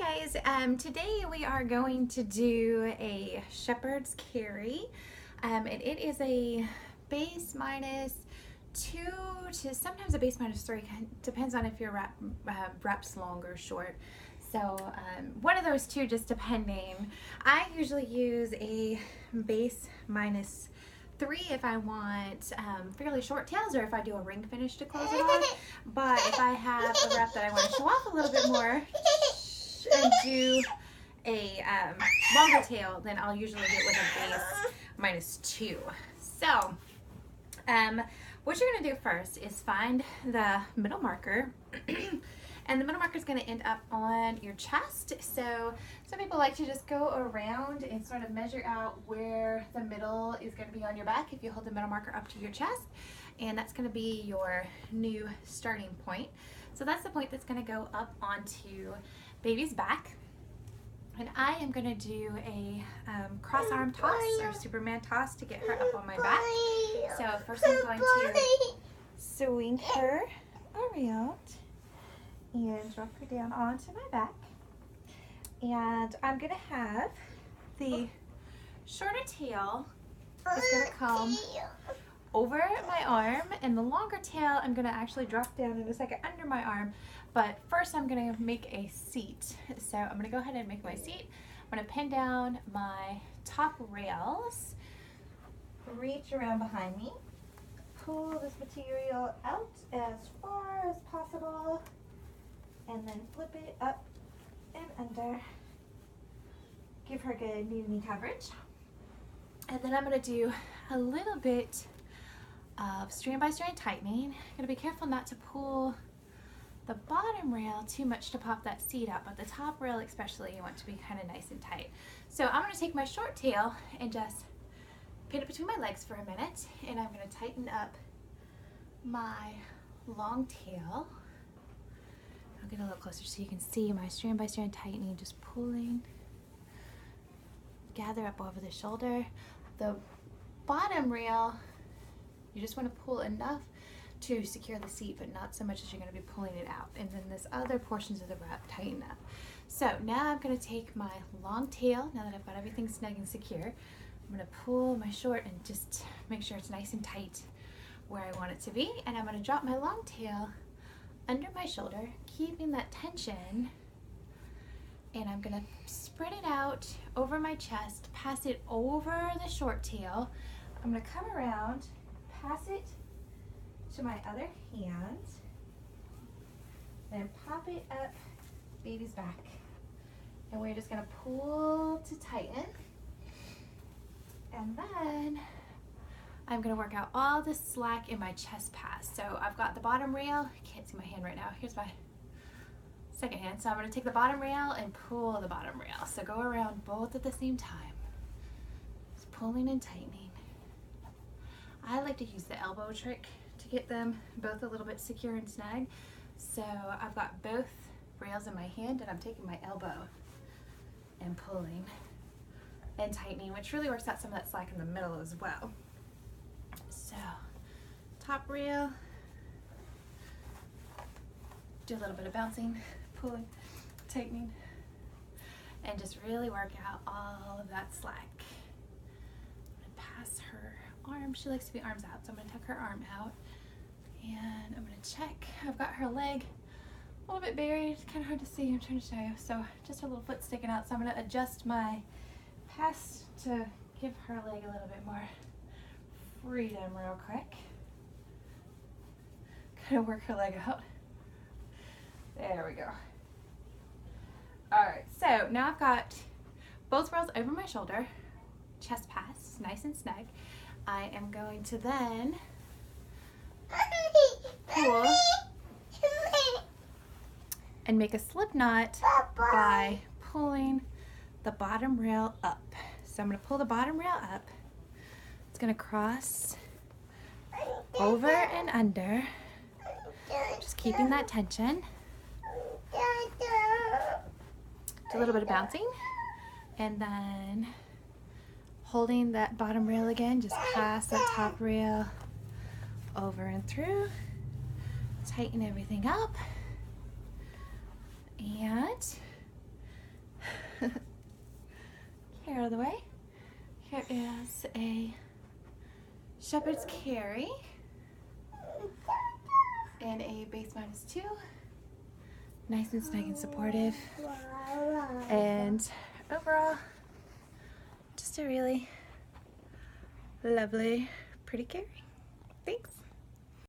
Hi guys, today we are going to do a shepherd's carry, and it is a base minus 2 to sometimes a base minus 3, depends on if your reps long or short. So one of those two, just depending. I usually use a base minus 3 if I want fairly short tails, or if I do a ring finish to close it on. But if I have a rep that I want to show off a little bit more and do a longer tail, then I'll usually do it with a base minus 2. So what you're going to do first is find the middle marker. And the middle marker is going to end up on your chest. So some people like to just go around and sort of measure out where the middle is going to be on your back if you hold the middle marker up to your chest. And that's going to be your new starting point. So that's the point that's going to go up onto baby's back. And I am going to do a cross arm toss or Superman toss to get her up on my back. So first I'm going to swing her around and drop her down onto my back. And I'm going to have the shorter tail is going to come over my arm, and the longer tail I'm going to actually drop down in a second under my arm. But first I'm going to make a seat. So I'm going to go ahead and make my seat. I'm going to pin down my top rails, reach around behind me, pull this material out as far as possible, and then flip it up and under. Give her good knee-to-knee coverage. And then I'm going to do a little bit of strand by strand tightening. I'm going to be careful not to pull the bottom rail too much to pop that seat out, but the top rail especially you want to be kind of nice and tight. So I'm going to take my short tail and just pin it between my legs for a minute, and I'm going to tighten up my long tail. I'll get a little closer so you can see my strand by strand tightening, just pulling, gather up over the shoulder. The bottom rail, you just want to pull enough to secure the seat, but not so much as you're going to be pulling it out. And then this other portions of the wrap tighten up. So now I'm going to take my long tail, now that I've got everything snug and secure, I'm going to pull my short and just make sure it's nice and tight where I want it to be. And I'm going to drop my long tail under my shoulder, keeping that tension. And I'm going to spread it out over my chest, pass it over the short tail. I'm going to come around, pass it to my other hand, then pop it up baby's back. And we're just going to pull to tighten. And then I'm going to work out all the slack in my chest pass. So I've got the bottom rail. I can't see my hand right now. Here's my second hand. So I'm going to take the bottom rail and pull the bottom rail. So go around both at the same time. Just pulling and tightening. I like to use the elbow trick to get them both a little bit secure and snug. So I've got both rails in my hand, and I'm taking my elbow and pulling and tightening, which really works out some of that slack in the middle as well. So top rail, do a little bit of bouncing, pulling, tightening, and just really work out all of that slack. I'm gonna pass her arm. She likes to be arms out, so I'm gonna tuck her arm out, and I'm gonna check. I've got her leg a little bit buried. It's kind of hard to see. I'm trying to show you. So just her little foot sticking out. So I'm gonna adjust my pass to give her leg a little bit more freedom real quick. Kind of work her leg out. There we go. All right, so now I've got both rails over my shoulder, chest pass, nice and snug. I am going to then pull and make a slip knot by pulling the bottom rail up. So I'm going to pull the bottom rail up. It's going to cross over and under, just keeping that tension. Do a little bit of bouncing, and then holding that bottom rail again, just pass that top rail over and through, tighten everything up, and Here out of the way. Here is a shepherd's carry and a base -2. Nice and snug and supportive. And overall, just a really lovely, pretty carry. Thanks.